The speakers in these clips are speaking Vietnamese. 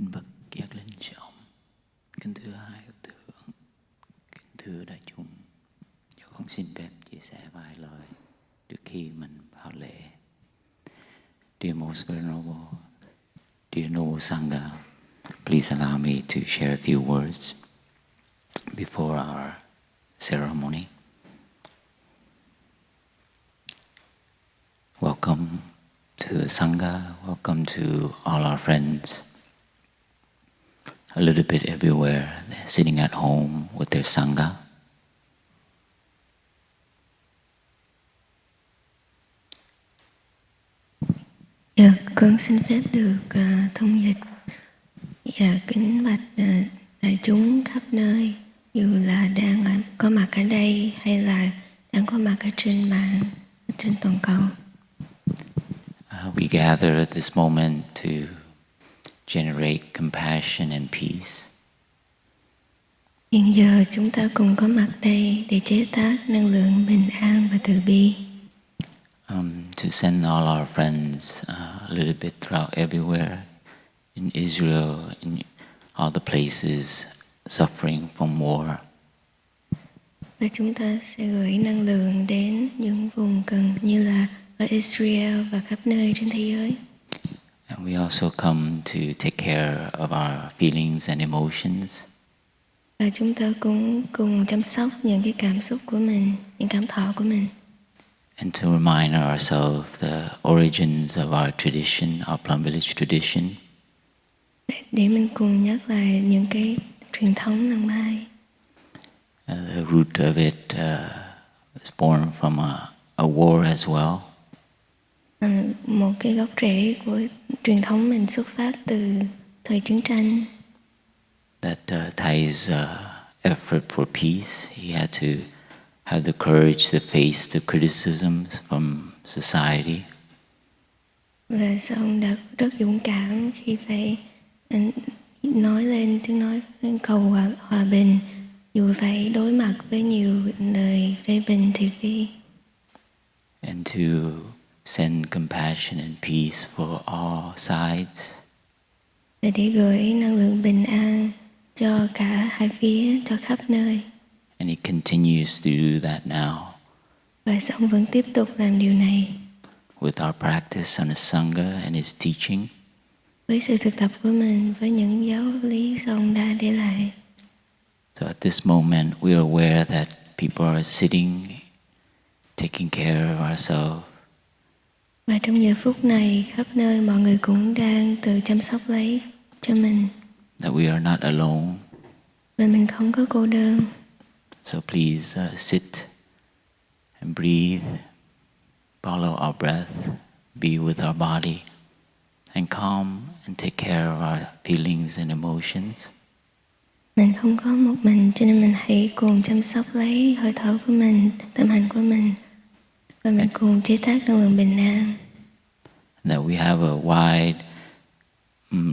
Kính bạch giác linh trọng, kính thưa hai Đức thượng, kính thưa đại chúng, cháu con xin phép chia sẻ vài lời trước khi mình vào lễ. Dear most venerable, dear noble Sangha, please allow me to share a few words before our ceremony. Welcome to the Sangha, welcome to all our friends. A little bit everywhere, they're sitting at home with their Sangha. Dạ, con xin phép được thông dịch và kính bạch đại chúng khắp nơi, dù là đang có mặt ở đây hay là đang có mặt ở trên mạng, trên toàn cầu. We gather at this moment to generate compassion and peace. Hiện giờ chúng ta cùng có mặt đây để chế tác năng lượng bình an và từ bi. To send all our friends a little bit throughout everywhere in Israel, in all the places suffering from war. Và chúng ta sẽ gửi năng lượng đến những vùng cần như là ở Israel và khắp nơi trên thế giới. And we also come to take care of our feelings and emotions. Và chúng ta cũng cùng chăm sóc những cái cảm xúc của mình, những cảm thọ của mình. And to remind ourselves the origins of our tradition, our Plum Village tradition. Để mình cùng nhắc lại những cái truyền thống năm nay. The root of it is born from a war as well. Một cái gốc rễ của truyền thống mình xuất phát từ thời chiến tranh. That Thai's effort for peace, he had to have the courage to face the criticisms from society. Và sao ông đã rất dũng cảm khi phải nói lên tiếng nói cầu hòa bình, dù phải đối mặt với nhiều lời phê bình thị phi. And to send compassion and peace for all sides. Và để gửi năng lượng bình an cho cả hai phía, cho khắp nơi. And he continues to do that now. Và ông vẫn tiếp tục làm điều này. With our practice on the Sangha and his teaching. Với sự thực tập của mình, với những giáo lý ông đã để lại. So at this moment we are aware that people are sitting, taking care of ourselves. Và trong giờ phút này, khắp nơi mọi người cũng đang tự chăm sóc lấy cho mình. That we are not alone. Và mình không có cô đơn. So please sit and breathe, follow our breath, be with our body, and calm and take care of our feelings and emotions. Mình không có một mình, cho nên mình hãy cùng chăm sóc lấy hơi thở của mình, tâm hành của mình, và mình cùng chế tác năng lượng bình an. That we have a wide,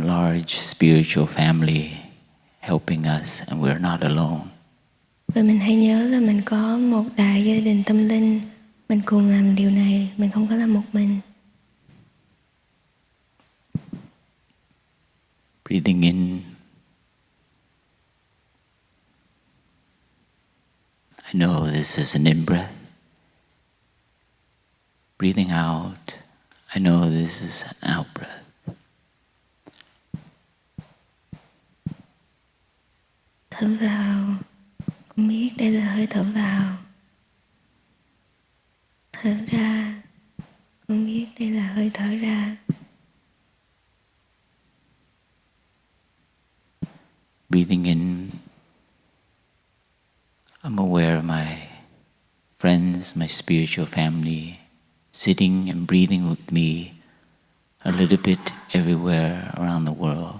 large spiritual family helping us, and we're not alone. Và mình hãy nhớ là mình có một đại gia đình tâm linh, mình cùng làm điều này, mình không có làm một mình. Breathing in, I know this is an in-breath. Breathing out, I know this is an out-breath. Thở vào, cũng biết đây là hơi thở vào. Thở ra, cũng biết đây là hơi thở ra. Breathing in, I'm aware of my friends, my spiritual family, sitting and breathing with me a little bit everywhere around the world.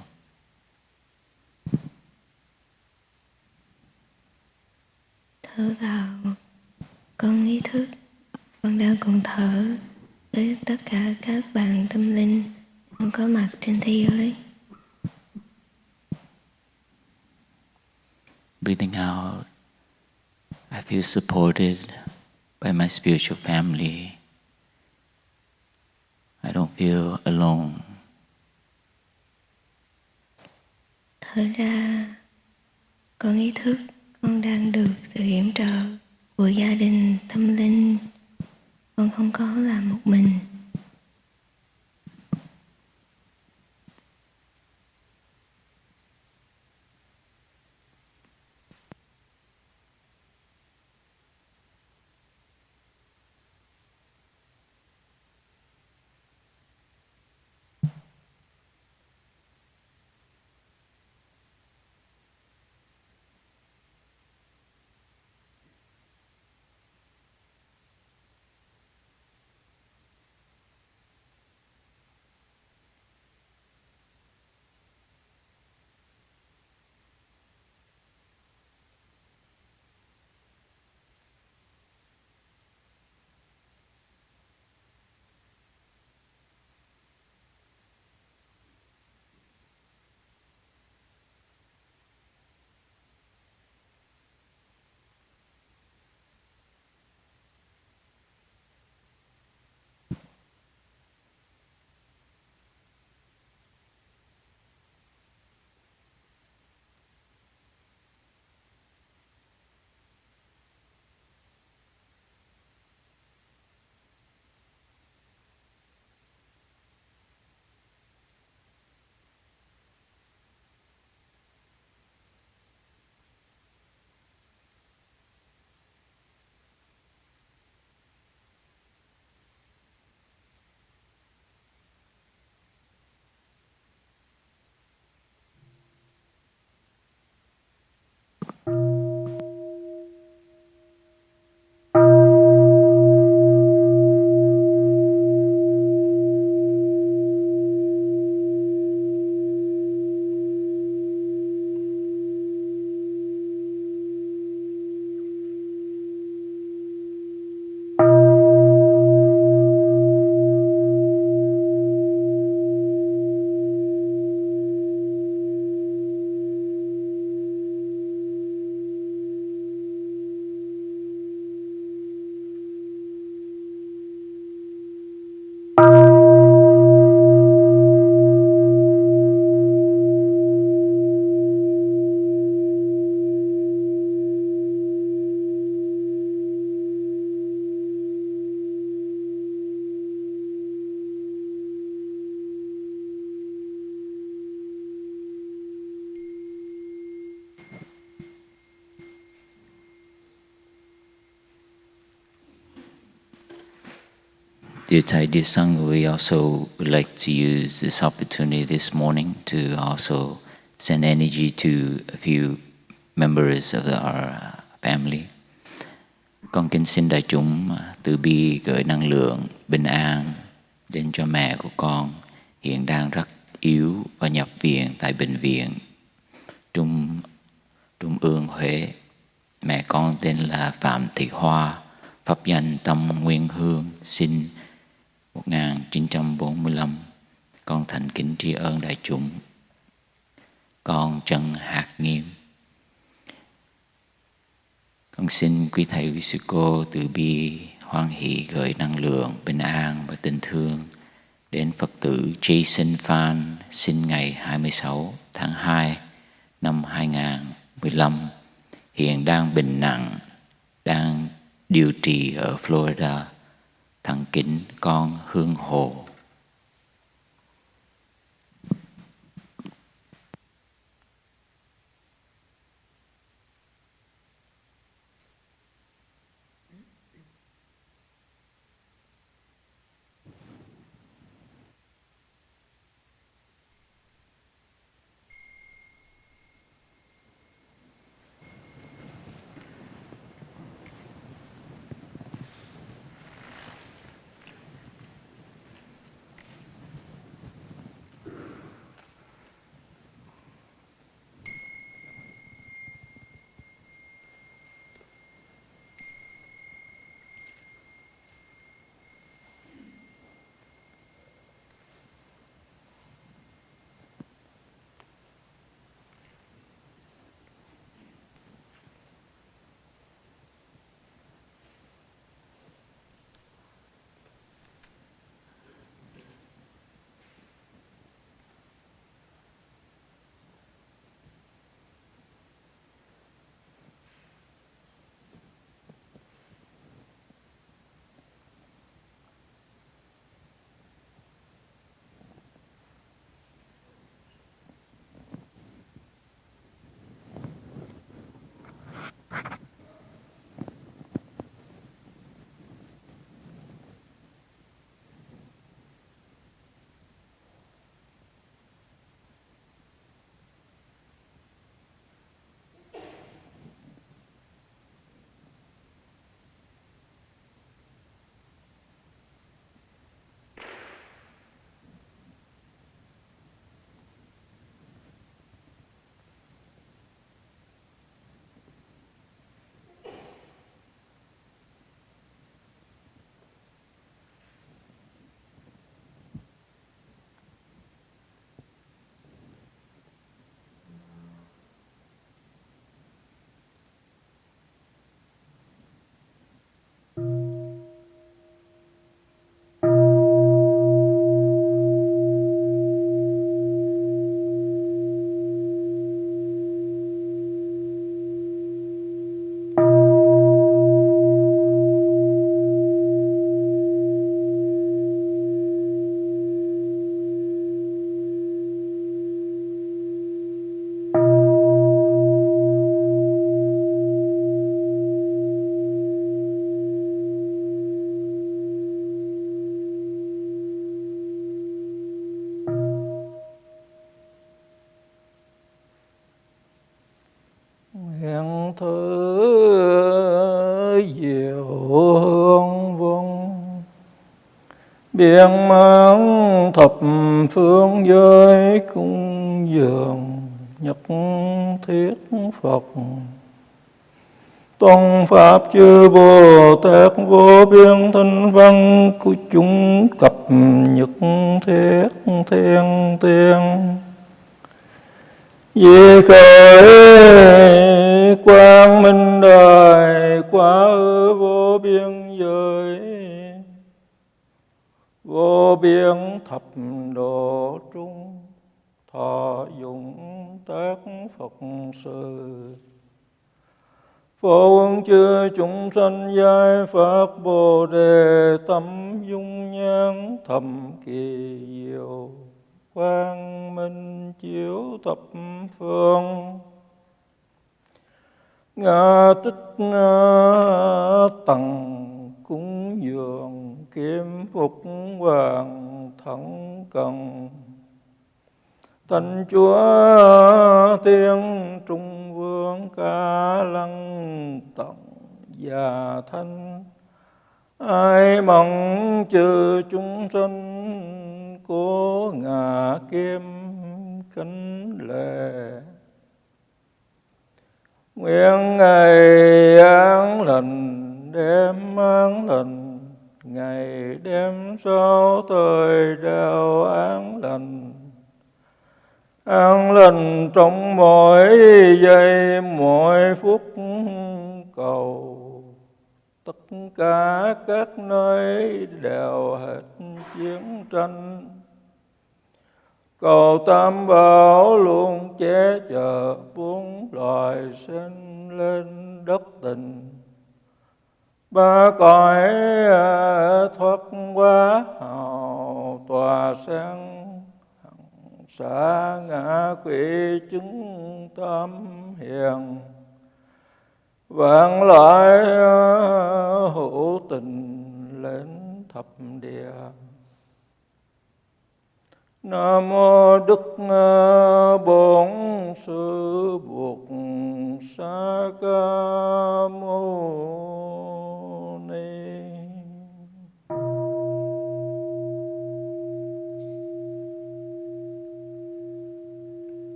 Thở vào, con ý thức, con đang cùng thở với tất cả các bạn tâm linh đang có mặt trên thế giới. Breathing out, I feel supported by my spiritual family. I don't feel alone. thở ra, con ý thức con đang được sự yểm trợ của gia đình tâm linh. Con không có là một mình. Dear Thai, dear Sangha, we also would like to use this opportunity this morning to also send energy to a few members of our family. Con kính xin đại chúng từ bi gửi năng lượng bình an đến cho mẹ của con hiện đang rất yếu và nhập viện tại bệnh viện Trung ương Huế. Mẹ con tên là Phạm Thị Hoa, pháp danh Tâm Nguyên Hương, sinh 1945. Con thành kính tri ân đại chúng. Con Trần Hạt Nghiêm. Con xin quý thầy quý sư cô từ bi hoan hỷ gửi năng lượng bình an và tình thương đến Phật tử Jason Phan, sinh ngày 26 tháng 2 năm 2015, hiện đang bệnh nặng, đang điều trị ở Florida. Thành kính con Hương Hồ. thứ diệu hương vung, biện mang thập phương giới cung dường nhất thiết Phật. Tôn pháp chư Bồ Tát vô biên thanh văn của chúng cập nhật thiết thiên tiên. Vì khởi quang minh đời quá ư vô biên giới, vô biên thập độ trung thọ dụng tác Phật sự. Phổ ứng chư chúng sanh giai phát Bồ đề tâm dung nhan thầm kỳ diệu, quang minh chiếu thập phương. Ngã tích tầng cúng dường kim phục hoàng thắng cần. Thánh Chúa Thiên Trung Vương Ca Lăng Tận Già Thanh, ai mong trừ chúng sanh cố ngã kim kính lệ. Nguyện ngày an lành đêm an lành, ngày đêm sau thời đạo an lành. An lành trong mỗi giây mỗi phút cầu, tất cả các nơi đều hết chiến tranh. Cầu Tam Bảo luôn che chở bốn loài sinh lên đất tình. Ba cõi thoát quá hào tòa sáng, xã ngã quỷ chứng tâm hiền. Vạn loại hữu tình lên thập địa. Nam mô Đức Bổn Sư Bụt Sa Ca Mâu Ni.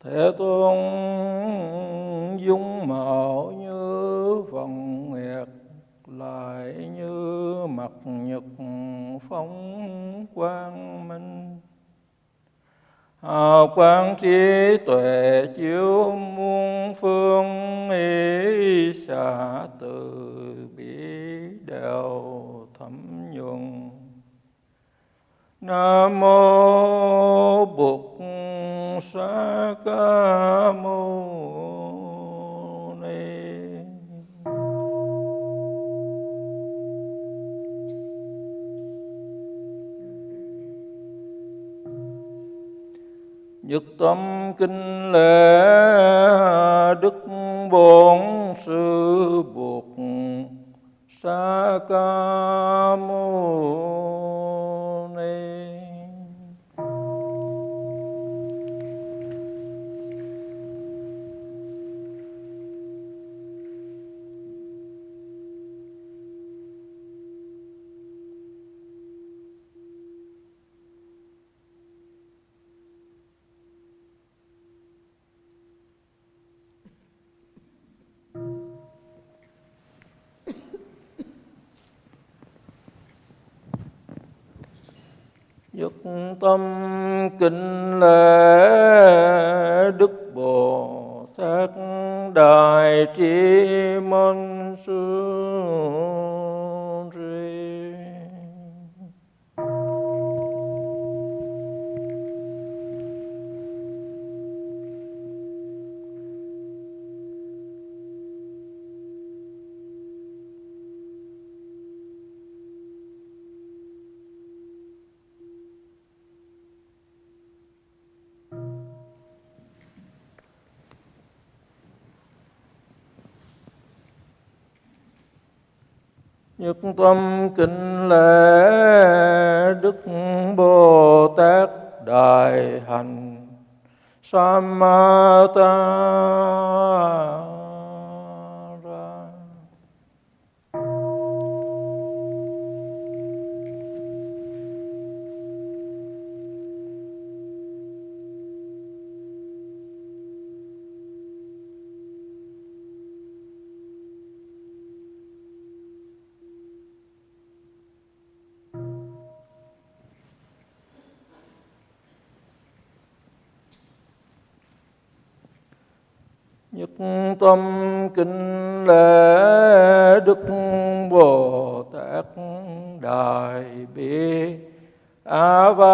Thế Tôn dung mạo như vầng nguyệt, lại như mặt nhật phóng quang minh. Hào quang trí tuệ chiếu muôn phương, ý xả từ bi đều thấm nhuần. Nam mô Bụt Sa Ca Mâu Ni. Nhất tâm kinh lễ Đức Bổn Sư Bụt Sa Ca Mâu Ni. Nhất tâm kính lễ Đức Bồ Tát đại trí môn sư ri. Nhất tâm kính lễ Đức Bồ Tát Đại Hạnh Samatara. Nhất tâm kính lễ Đức Bồ Tát Đại Bi Avalokitesvara.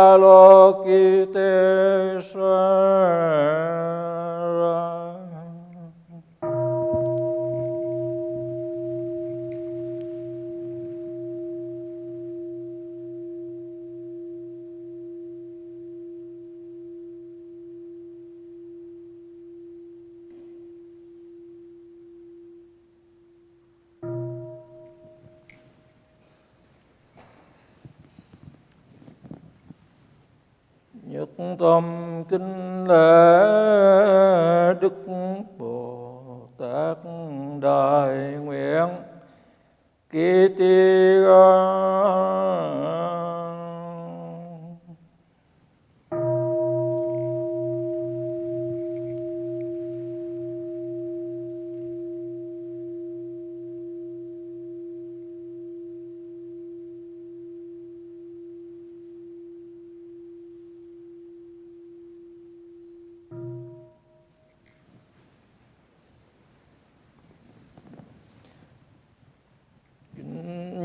Nhất tâm kính lễ Đức Bồ Tát Đại Nguyện Kittiga.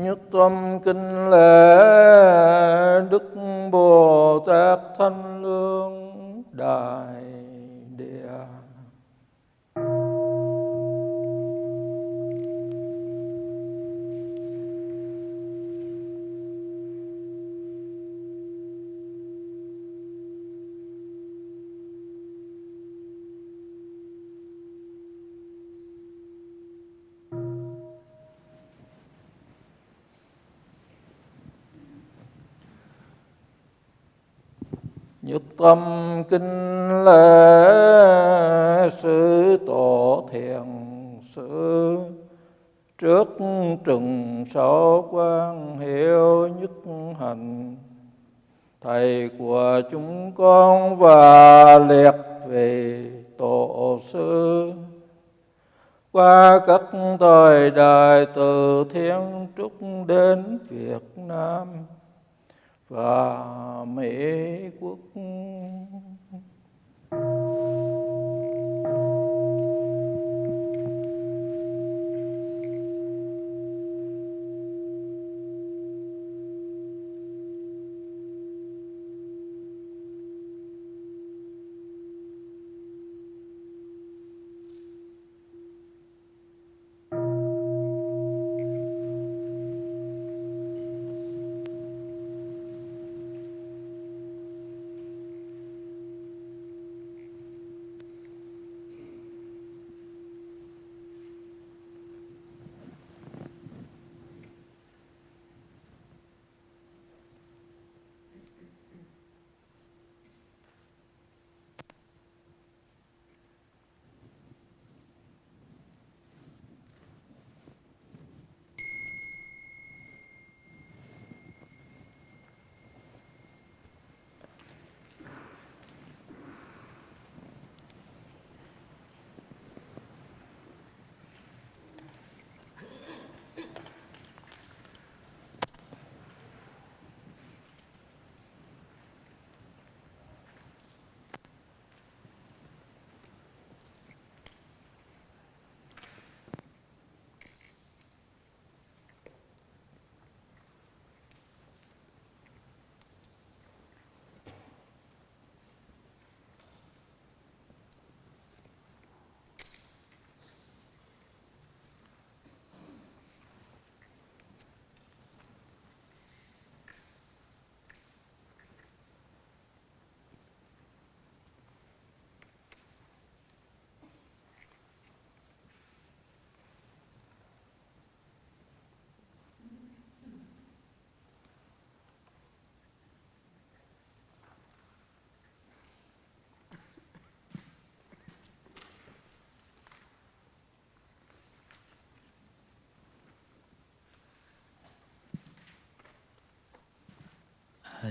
Nhất tâm kính lễ Đức Bồ Tát Thanh Lương Đại Địa. Nhất tâm kính lễ Sư Tổ Thiền Sư trước trừng sáu quan hiệu nhất hành, thầy của chúng con và liệt vị tổ sư qua các thời đại từ Thiên Trúc đến Việt Nam và Mỹ Quốc.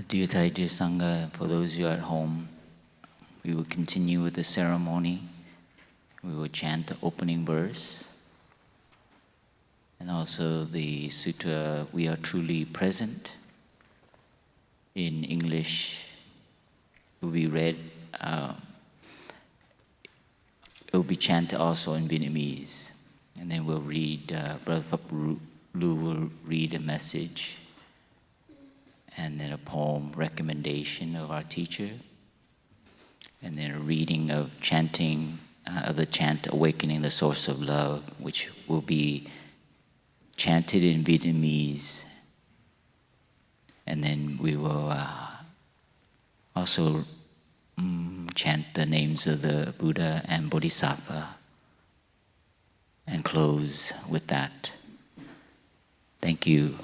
Dear Thai, dear Sangha, for those of you at home, we will continue with the ceremony. We will chant the opening verse and also the sutra, "We are truly present." In English, it will be read. It will be chanted also in Vietnamese. And then we'll read, Brother Phap Lu will read a message and then a poem recommendation of our teacher, and then a reading of chanting, of the chant "Awakening the Source of Love," which will be chanted in Vietnamese. And then we will also chant the names of the Buddha and Bodhisattva and close with that. Thank you.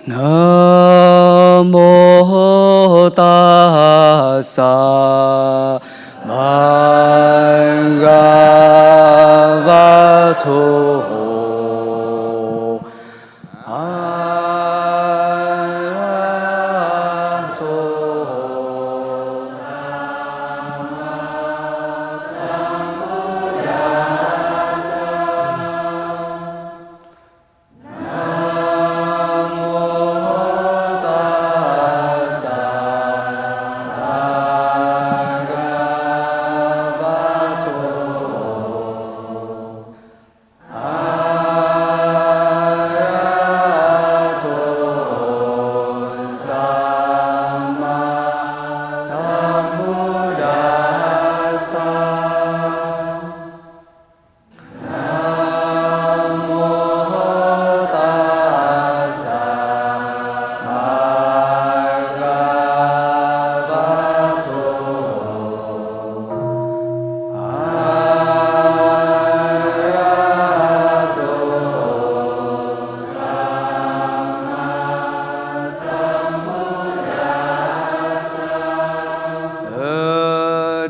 Namo tassa bhagavato arahato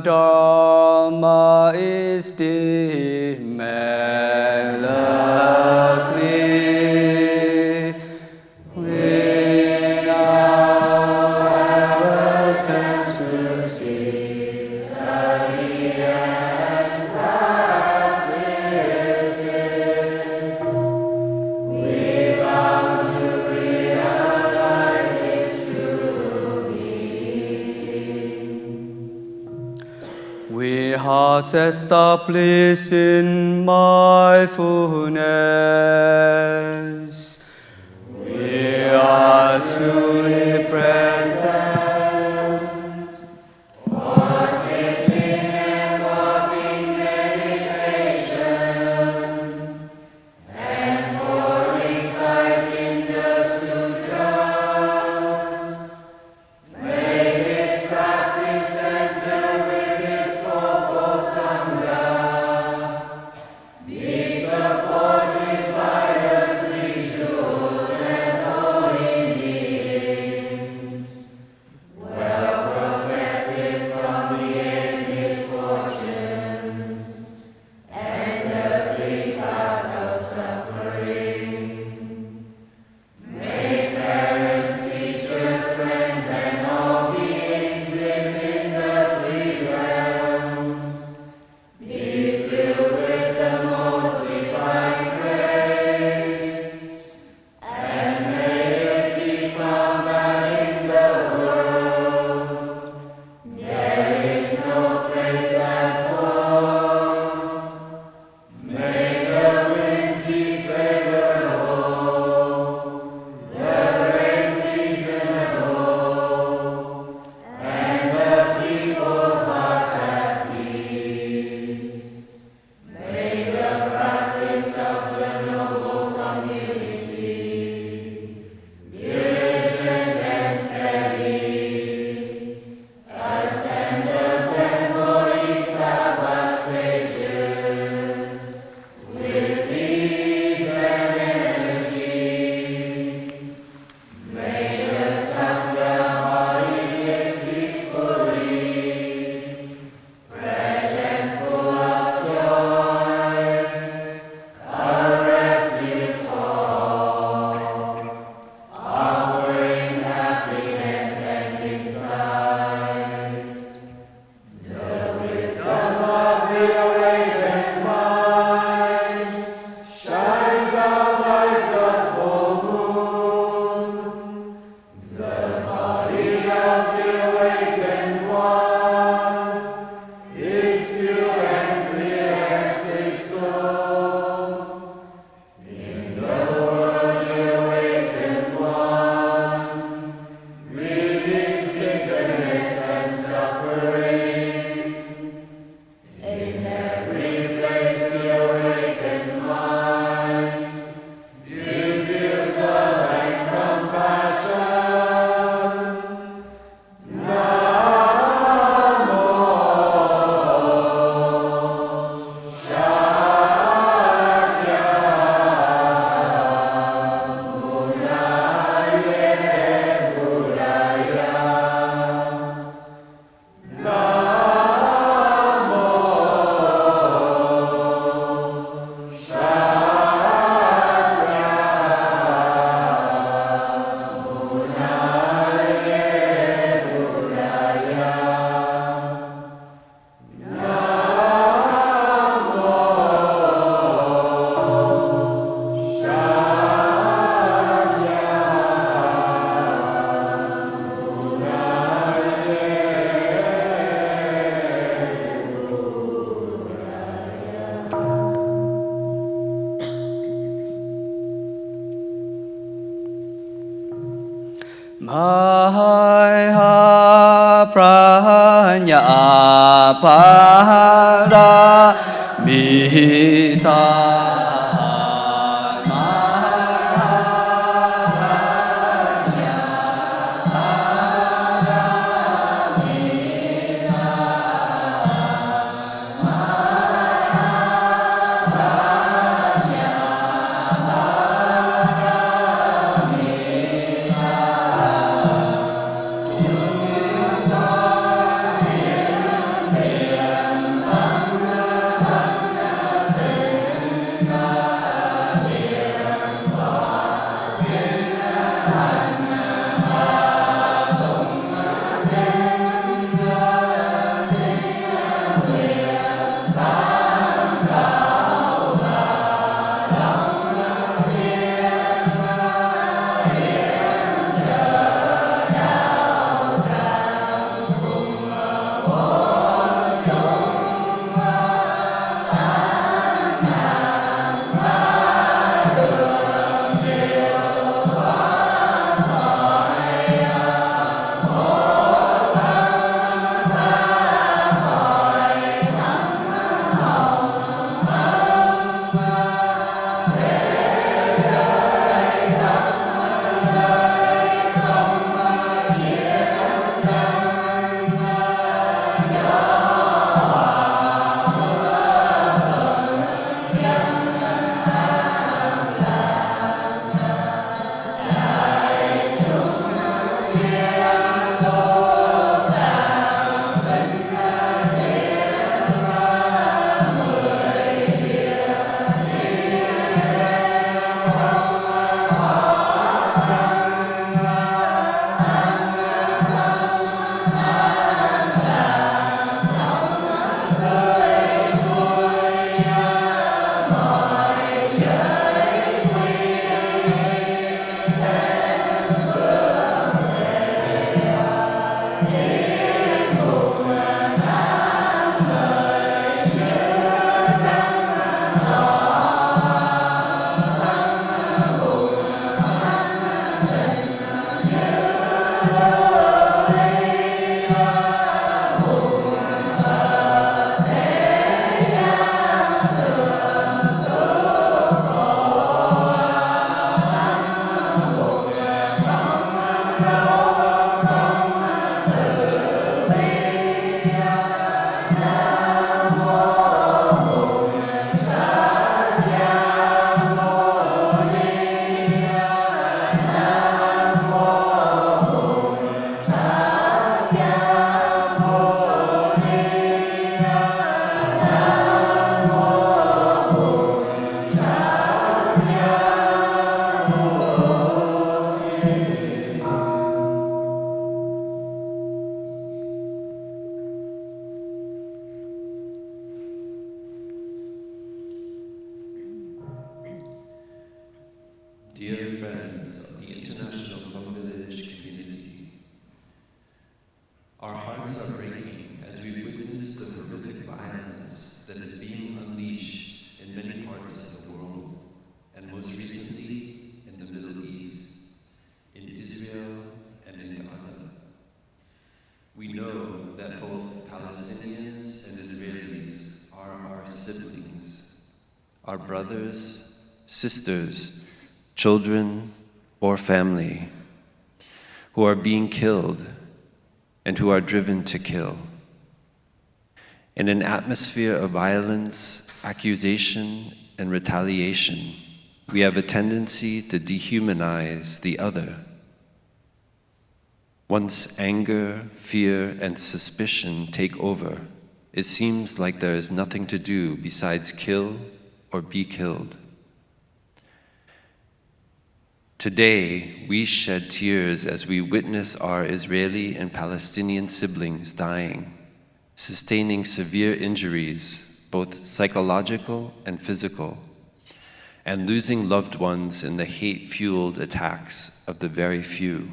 Dharma is delicately without attempts to see. Study and practice it. We vow to realize its true meaning. We hearts established in mindfulness. We are truly present. For sitting and walking meditation, and for reciting the sutras. May this practice center with its fourfold Sangha be supported by the three jewels and holy meanings. Ahaya pranya para mita. Dear friends of the International Hmong Village community, our hearts are breaking as we witness the horrific violence that is being unleashed in many parts of the world, and most recently in the Middle East, in Israel and in Gaza. We know that both Palestinians and Israelis are our siblings, our brothers, sisters, children, or family, who are being killed and who are driven to kill. In an atmosphere of violence, accusation, and retaliation, we have a tendency to dehumanize the other. Once anger, fear, and suspicion take over, it seems like there is nothing to do besides kill or be killed. Today, we shed tears as we witness our Israeli and Palestinian siblings dying, sustaining severe injuries, both psychological and physical, and losing loved ones in the hate-fueled attacks of the very few.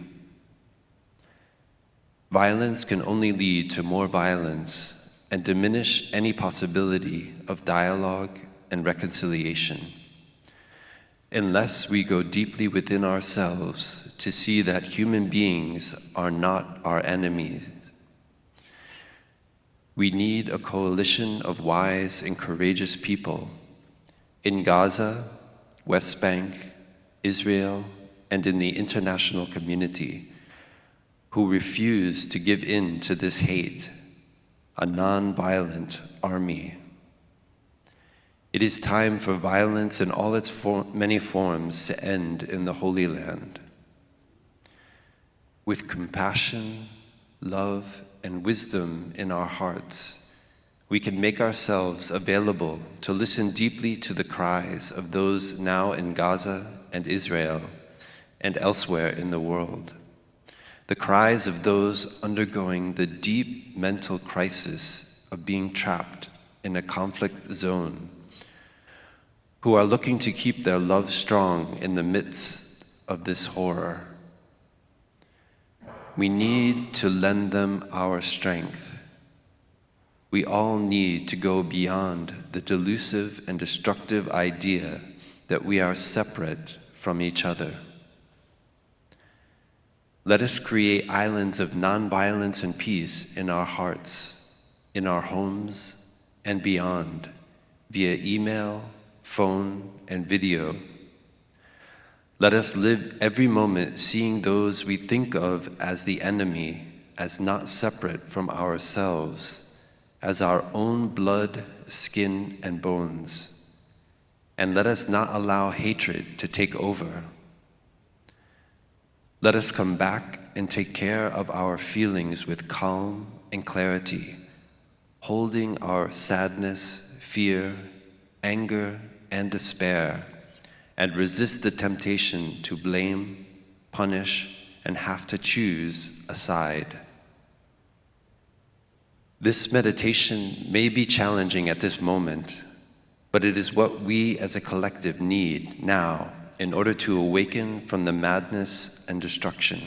Violence can only lead to more violence and diminish any possibility of dialogue and reconciliation. unless we go deeply within ourselves to see that human beings are not our enemies. We need a coalition of wise and courageous people in Gaza, West Bank, Israel, and in the international community who refuse to give in to this hate, a non-violent army. It is time for violence in all its many forms to end in the Holy Land. With compassion, love, and wisdom in our hearts, we can make ourselves available to listen deeply to the cries of those now in Gaza and Israel and elsewhere in the world. The cries of those undergoing the deep mental crisis of being trapped in a conflict zone, who are looking to keep their love strong in the midst of this horror. We need to lend them our strength. We all need to go beyond the delusive and destructive idea that we are separate from each other. Let us create islands of nonviolence and peace in our hearts, in our homes, and beyond, via email, phone, and video. Let us live every moment seeing those we think of as the enemy as not separate from ourselves, as our own blood, skin, and bones. And let us not allow hatred to take over. Let us come back and take care of our feelings with calm and clarity, holding our sadness, fear, anger, and despair, and resist the temptation to blame, punish, and have to choose a side. This meditation may be challenging at this moment, but it is what we as a collective need now in order to awaken from the madness and destruction.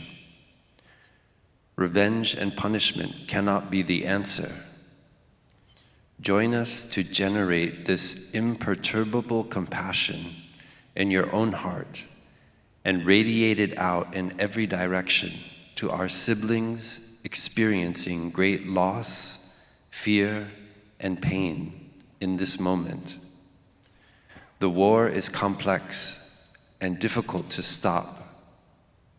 Revenge and punishment cannot be the answer. Join us to generate this imperturbable compassion in your own heart and radiate it out in every direction to our siblings experiencing great loss, fear, and pain in this moment. The war is complex and difficult to stop,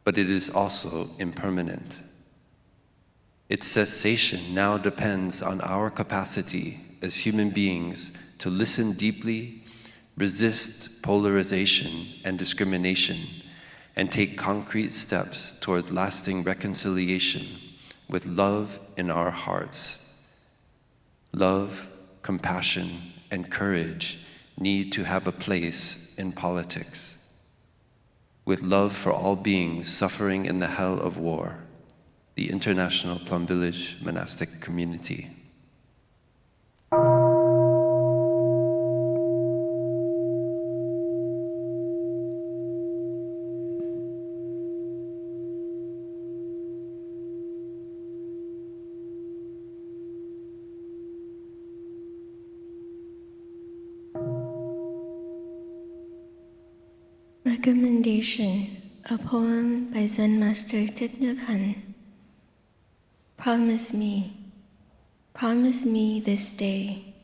but it is also impermanent. Its cessation now depends on our capacity as human beings to listen deeply, resist polarization and discrimination, and take concrete steps toward lasting reconciliation with love in our hearts. Love, compassion, and courage need to have a place in politics. With love for all beings suffering in the hell of war, the International Plum Village Monastic Community. Recommendation, a poem by Zen Master Thich Hanh. Promise me this day.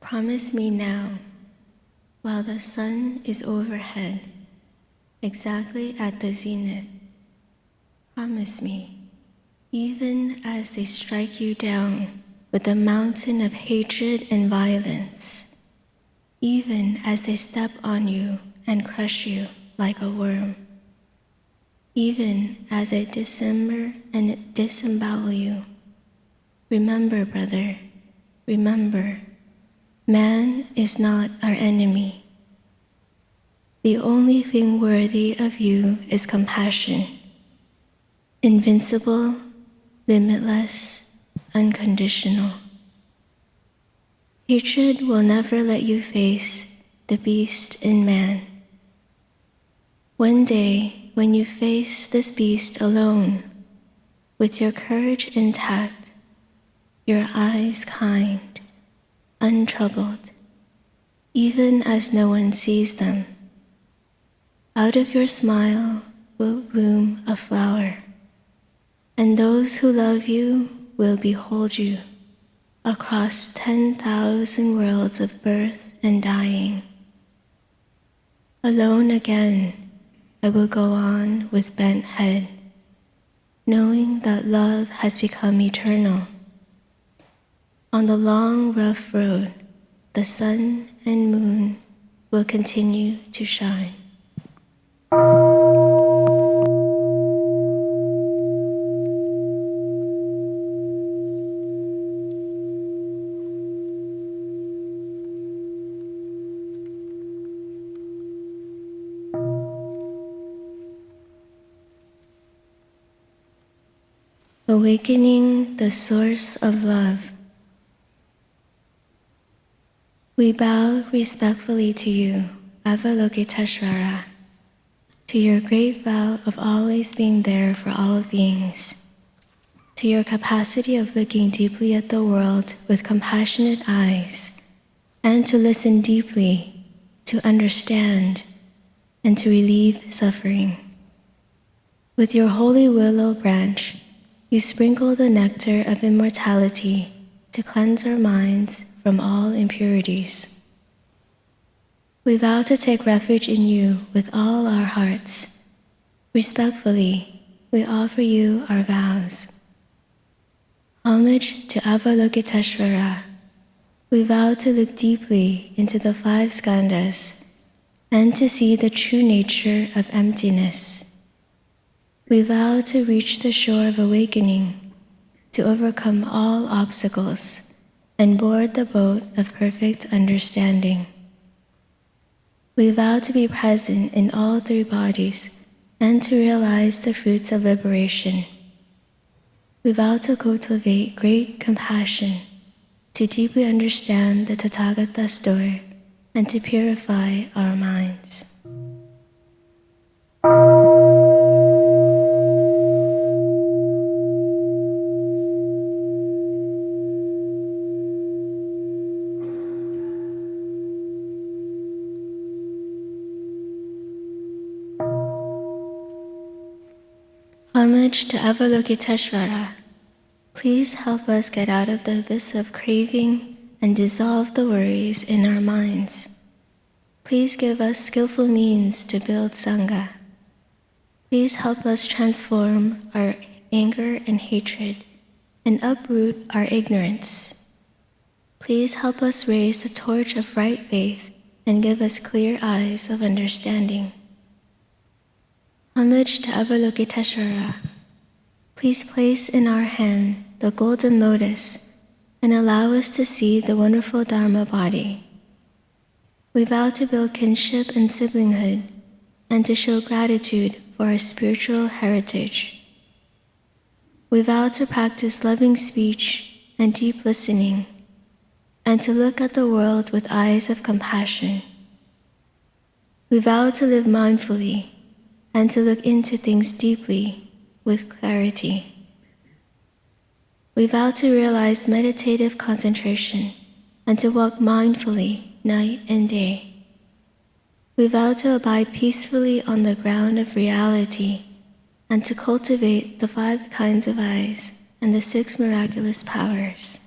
Promise me now, while the sun is overhead, exactly at the zenith. Promise me, even as they strike you down with a mountain of hatred and violence, even as they step on you and crush you like a worm, even as they dismember and disembowel you. Remember, brother, remember, man is not our enemy. The only thing worthy of you is compassion, invincible, limitless, unconditional. Hatred will never let you face the beast in man. One day, when you face this beast alone, with your courage intact, your eyes kind, untroubled, even as no one sees them, out of your smile will bloom a flower, and those who love you will behold you across 10,000 worlds of birth and dying. Alone again, I will go on with bent head, knowing that love has become eternal. On the long, rough road, the sun and moon will continue to shine. Awakening the source of love. We bow respectfully to you, Avalokiteshvara, to your great vow of always being there for all beings, to your capacity of looking deeply at the world with compassionate eyes, and to listen deeply, to understand, and to relieve suffering. With your holy willow branch, you sprinkle the nectar of immortality to cleanse our minds from all impurities. We vow to take refuge in you with all our hearts. Respectfully, we offer you our vows. Homage to Avalokiteshvara. We vow to look deeply into the 5 skandhas and to see the true nature of emptiness. We vow to reach the shore of awakening, to overcome all obstacles, and board the boat of perfect understanding. We vow to be present in all 3 bodies and to realize the fruits of liberation. We vow to cultivate great compassion, to deeply understand the Tathagata's door, and to purify our minds. Homage to Avalokiteshvara. Please help us get out of the abyss of craving and dissolve the worries in our minds. Please give us skillful means to build Sangha. Please help us transform our anger and hatred and uproot our ignorance. Please help us raise the torch of right faith and give us clear eyes of understanding. Homage to Avalokiteshvara. Please place in our hand the golden lotus and allow us to see the wonderful Dharma body. We vow to build kinship and siblinghood and to show gratitude for our spiritual heritage. We vow to practice loving speech and deep listening and to look at the world with eyes of compassion. We vow to live mindfully and to look into things deeply with clarity. We vow to realize meditative concentration and to walk mindfully night and day. We vow to abide peacefully on the ground of reality and to cultivate the 5 kinds of eyes and the 6 miraculous powers.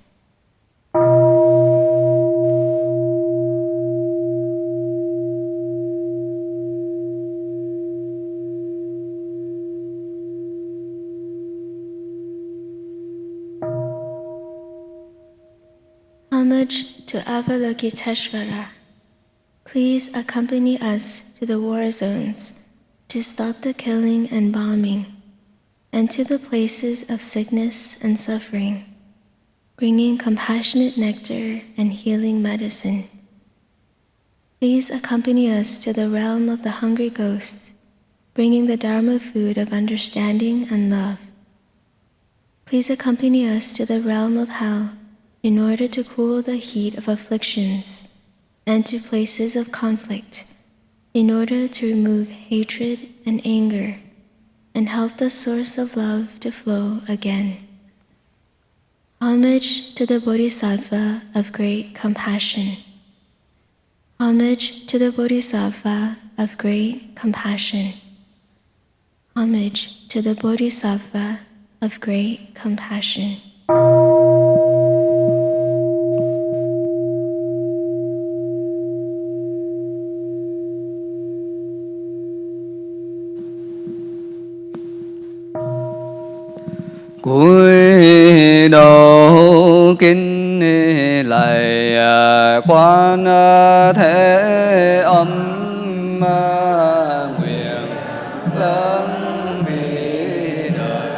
Homage to Avalokiteshvara. Please accompany us to the war zones to stop the killing and bombing, and to the places of sickness and suffering, bringing compassionate nectar and healing medicine. Please accompany us to the realm of the hungry ghosts, bringing the Dharma food of understanding and love. Please accompany us to the realm of hell in order to cool the heat of afflictions, and to places of conflict in order to remove hatred and anger and help the source of love to flow again. Homage to the Bodhisattva of great compassion. Homage to the Bodhisattva of great compassion. Homage to the Bodhisattva of great compassion. Cúi đầu kính lạy Quan Thế Âm, nguyện lớn vì đời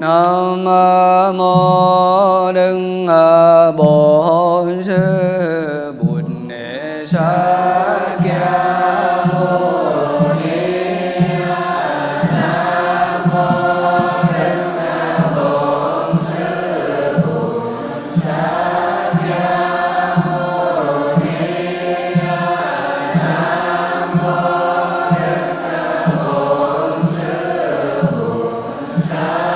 Nam mô Đức Bổn Sư Bụt Sát Ca Mâu Ni. Nam mô Đức Bổn Sư Bụt Sát Ca Mâu Ni. Nam mô Đức Bổn Sư Bụt Sát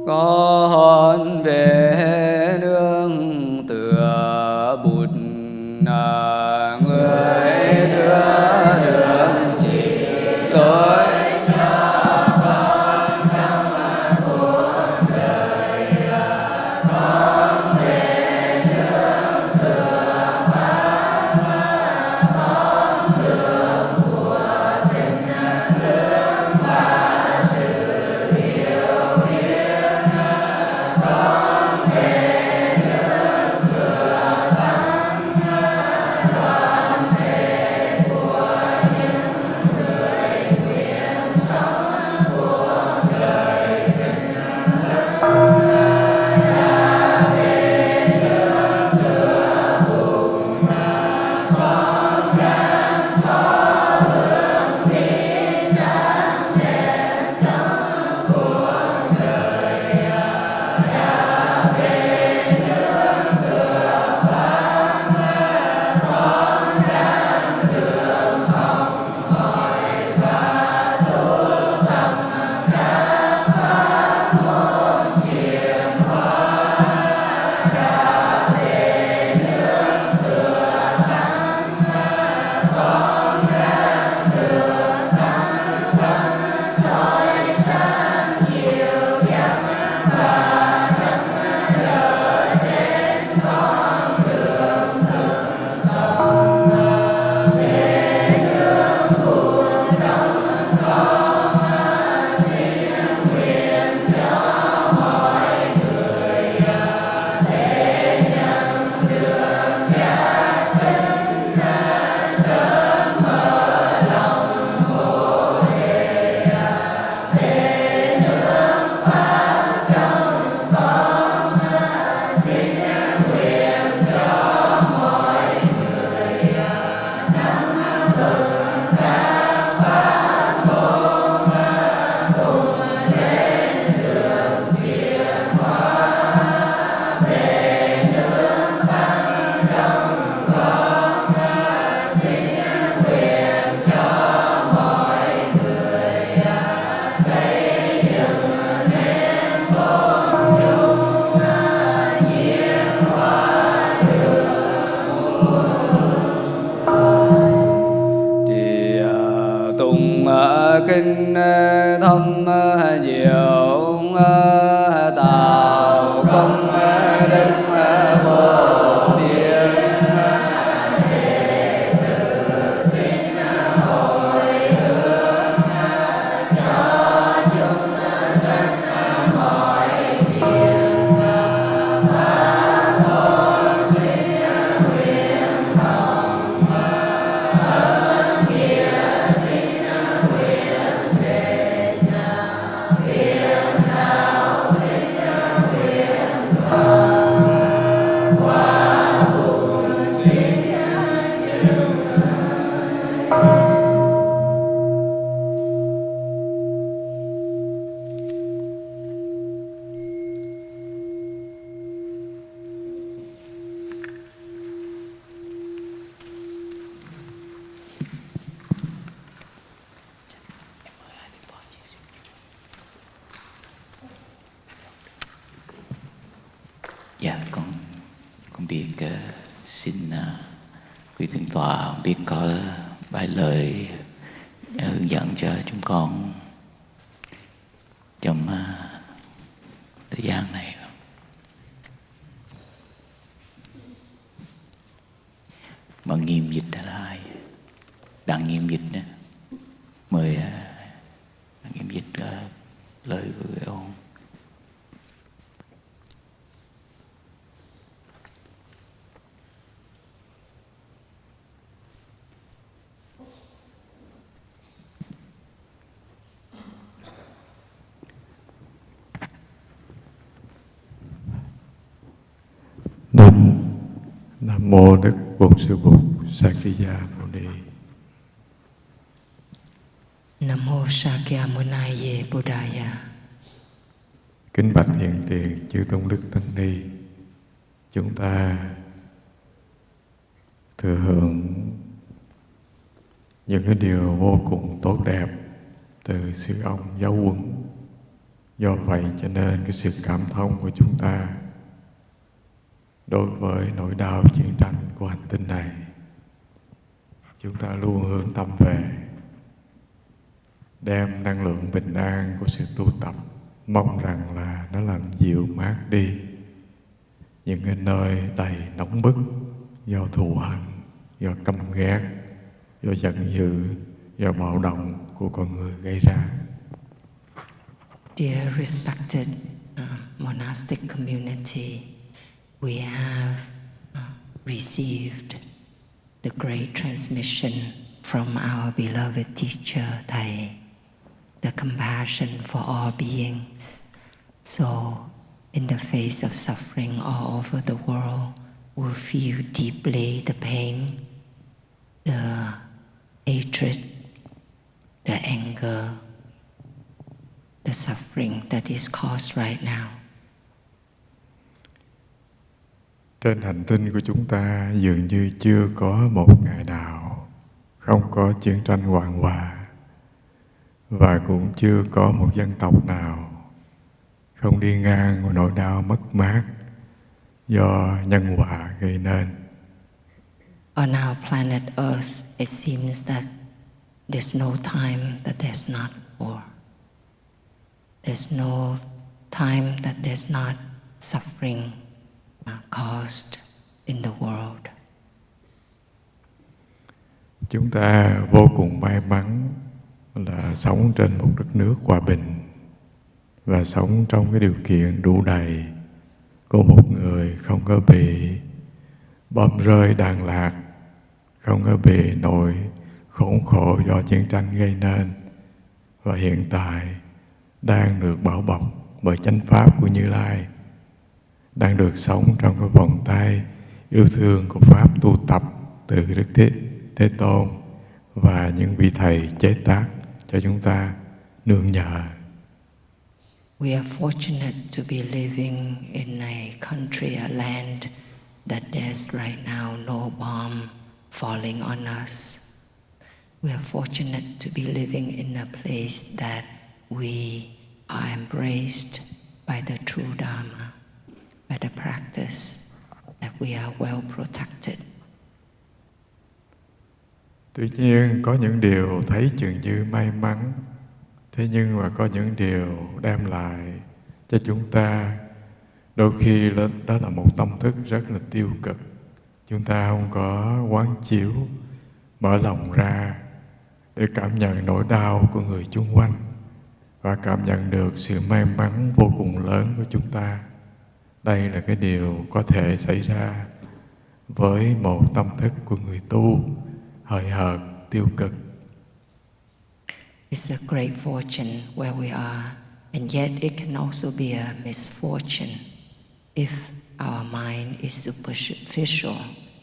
con về nương tựa Bụt người đưa đường chỉ lối cho con trong cuộc đời. Con về nương tựa Pháp con đường của tình thương và sự yêu biết. Con về nương tựa Tăng Tùng kinh thông diệu tạo công đức vô biên. Dạ, con biết xin quý thượng tọa biết có vài lời hướng dẫn cho chúng con trong thời gian này. Mà nghiêm dịch là ai? Đặng nghiêm dịch nữa. Mời đặng nghiêm dịch lời của ông. Nam mô Đức Bổn Sư Bụt Sakya Mâu Ni. Nam mô Sakyamuni Buddhaya. Kính bạch hiện tiền chư tôn đức tăng ni, chúng ta thừa hưởng những cái điều vô cùng tốt đẹp từ sư ông giáo huấn. Do vậy cho nên cái sự cảm thông của chúng ta đối với nỗi đau chiến tranh của hành tinh này, chúng ta luôn hướng tâm về, đem năng lượng bình an của sự tu tập, mong rằng là nó làm dịu mát đi những cái nơi đầy nóng bức do thù hằn, do căm ghét, do giận dữ, do bạo động của con người gây ra. Dear respected monastic community, we have received the great transmission from our beloved teacher Thich, the compassion for all beings. So, in the face of suffering all over the world, we feel deeply the pain, the hatred, the anger, the suffering that is caused right now. Trên hành tinh của chúng ta dường như chưa có một ngày nào không có chiến tranh hoạn hòa, và cũng chưa có một dân tộc nào không đi ngang qua nỗi đau mất mát do nhân họa gây nên. On our planet Earth, it seems that there's no time that there's not war. There's no time that there's not suffering caused in the world. Chúng ta vô cùng may mắn là sống trên một đất nước hòa bình và sống trong cái điều kiện đủ đầy của một người không có bị bom rơi đạn lạc, không có bị nỗi khốn khổ do chiến tranh gây nên, và hiện tại đang được bảo bọc bởi chánh pháp của Như Lai, đang được sống trong cái vòng tay yêu thương của pháp tu tập từ Đức Thế Tôn và những vị thầy chế tác cho chúng ta nương nhờ. We are fortunate to be living in a country, a land that there's right now no bomb falling on us. We are fortunate to be living in a place that we are embraced by the true Dharma, by the practice, that we are well protected Tuy nhiên có những điều thấy chừng như may mắn, thế nhưng mà có những điều đem lại cho chúng ta đôi khi đó là một tâm thức rất là tiêu cực. Chúng ta không có quán chiếu, mở lòng ra để cảm nhận nỗi đau của người chung quanh và cảm nhận được sự may mắn vô cùng lớn của chúng ta. Đây là cái điều có thể xảy ra với một tâm thức của người tu hời hợt, tiêu cực. It's a great fortune where we are, and yet it can also be a misfortune if our mind is superficial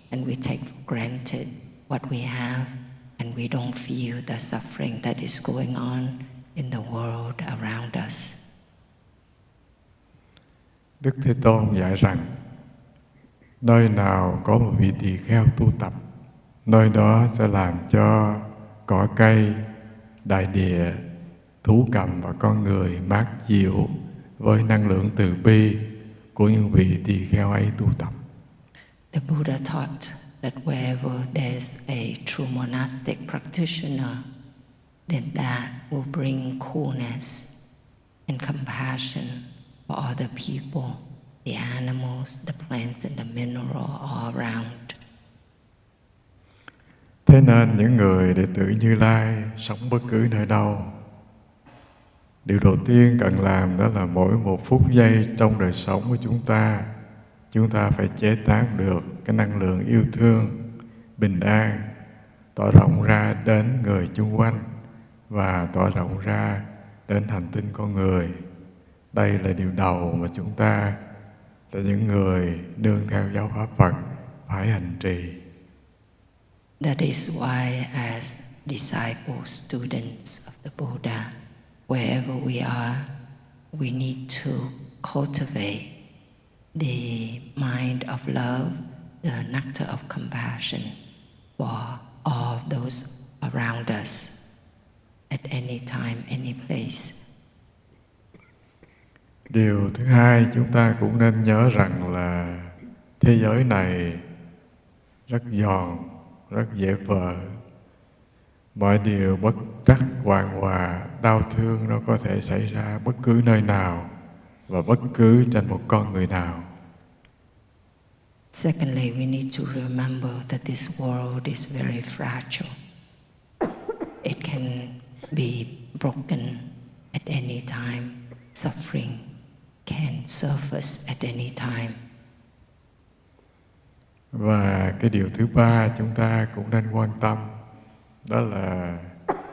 and we take for granted what we have and we don't feel the suffering that is going on in the world around us. Đức Thế Tôn dạy rằng nơi nào có một vị tỳ kheo tu tập, nơi đó sẽ làm cho cỏ cây, đại địa, thú cầm và con người mát dịu với năng lượng từ bi của những vị tỳ kheo ấy tu tập. The Buddha taught that wherever there's a true monastic practitioner, then that will bring coolness and compassion for other people, the animals, the plants and the mineral all around. Thế nên những người đệ tử Như Lai sống bất cứ nơi đâu, điều đầu tiên cần làm đó là mỗi một phút giây trong đời sống của chúng ta phải chế tác được cái năng lượng yêu thương, bình an, tỏa rộng ra đến người chung quanh và tỏa rộng ra đến hành tinh con người. Đây là điều đầu mà chúng ta là những người nương theo giáo pháp Phật phải hành trì. That is why as disciples, students of the Buddha, wherever we are, we need to cultivate the mind of love, the nectar of compassion for all of those around us at any time, any place. Điều thứ hai chúng ta cũng nên nhớ rằng là thế giới này rất giòn, rất dễ vỡ. Mọi điều bất trắc, hoàn hòa, đau thương nó có thể xảy ra bất cứ nơi nào và bất cứ trên một con người nào. Secondly, we need to remember that this world is very fragile. It can be broken at any time. Suffering can surface at any time. Và cái điều thứ ba chúng ta cũng nên quan tâm, đó là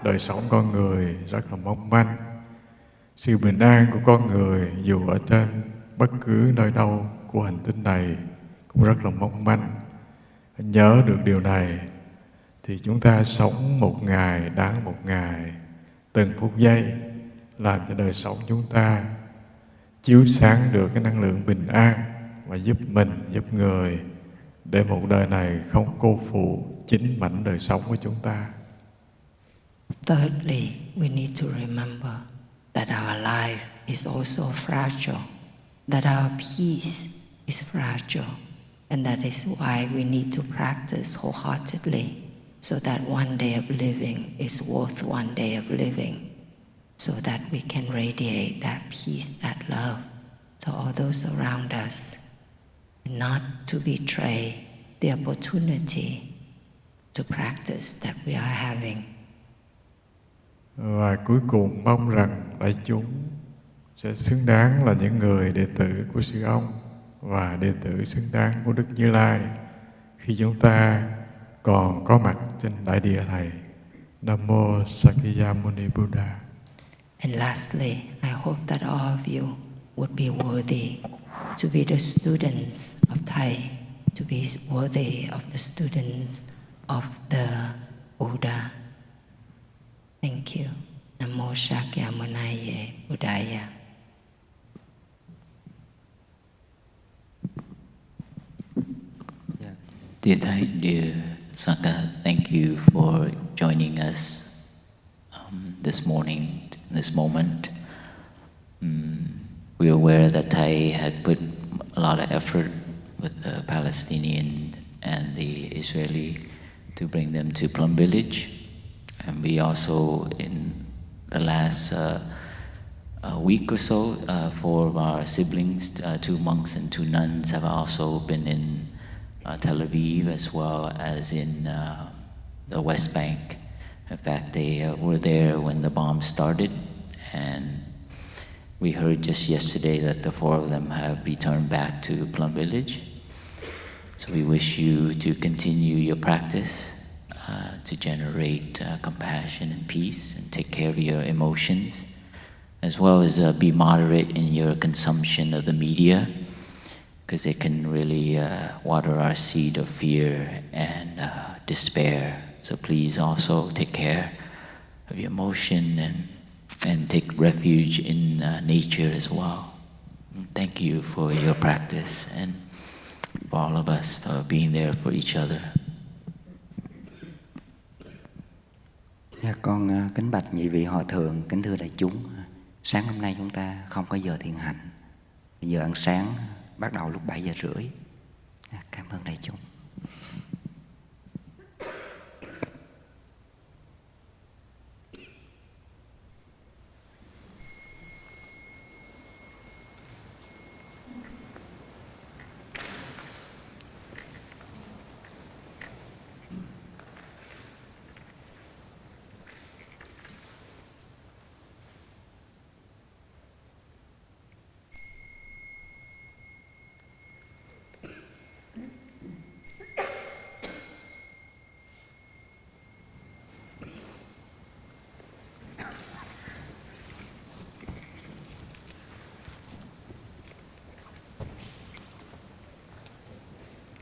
đời sống con người rất là mong manh. Sự bình an của con người dù ở trên bất cứ nơi đâu của hành tinh này cũng rất là mong manh. Nhớ được điều này thì chúng ta sống một ngày đáng một ngày, từng phút giây làm cho đời sống chúng ta chiếu sáng được cái năng lượng bình an và giúp mình, giúp người để một đời này không cô phụ chính mảnh đời sống của chúng ta. Thirdly, we need to remember that our life is also fragile, that our peace is fragile, and that is why we need to practice wholeheartedly so that one day of living is worth one day of living, so that we can radiate that peace, that love to all those around us, and not to betray the opportunity to practice that we are having. Và cuối cùng mong rằng đại chúng sẽ xứng đáng là những người đệ tử của sư ông và đệ tử xứng đáng của Đức Như Lai khi chúng ta còn có mặt trên đại địa này. Nam mô Sakyamuni Buddha. And lastly, I hope that all of you would be worthy to be the students of Thai, to be worthy of the students of the Buddha. Thank you. Namo Shakyamuni Buddhaya. Dear Thai, dear Sangha, thank you for joining us this morning, this moment. We're aware that Thai had put a lot of effort with the Palestinian and the Israeli to bring them to Plum Village. And we also, in the last a week or so, 4 of our siblings, 2 monks and 2 nuns, have also been in Tel Aviv as well as in the West Bank. In fact, they were there when the bomb started, and we heard just yesterday that the 4 of them have returned back to Plum Village. So we wish you to continue your practice to generate compassion and peace and take care of your emotions, as well as be moderate in your consumption of the media, because it can really water our seed of fear and despair. So please also take care of your emotion and take refuge in nature as well. Thank you for your practice and for all of us for being there for each other. Con kính bạch nhị vị hòa thượng, kính thưa đại chúng. Sáng hôm nay chúng ta không có giờ thiền hành. Giờ ăn sáng bắt đầu lúc 7 giờ rưỡi. Cảm ơn đại chúng.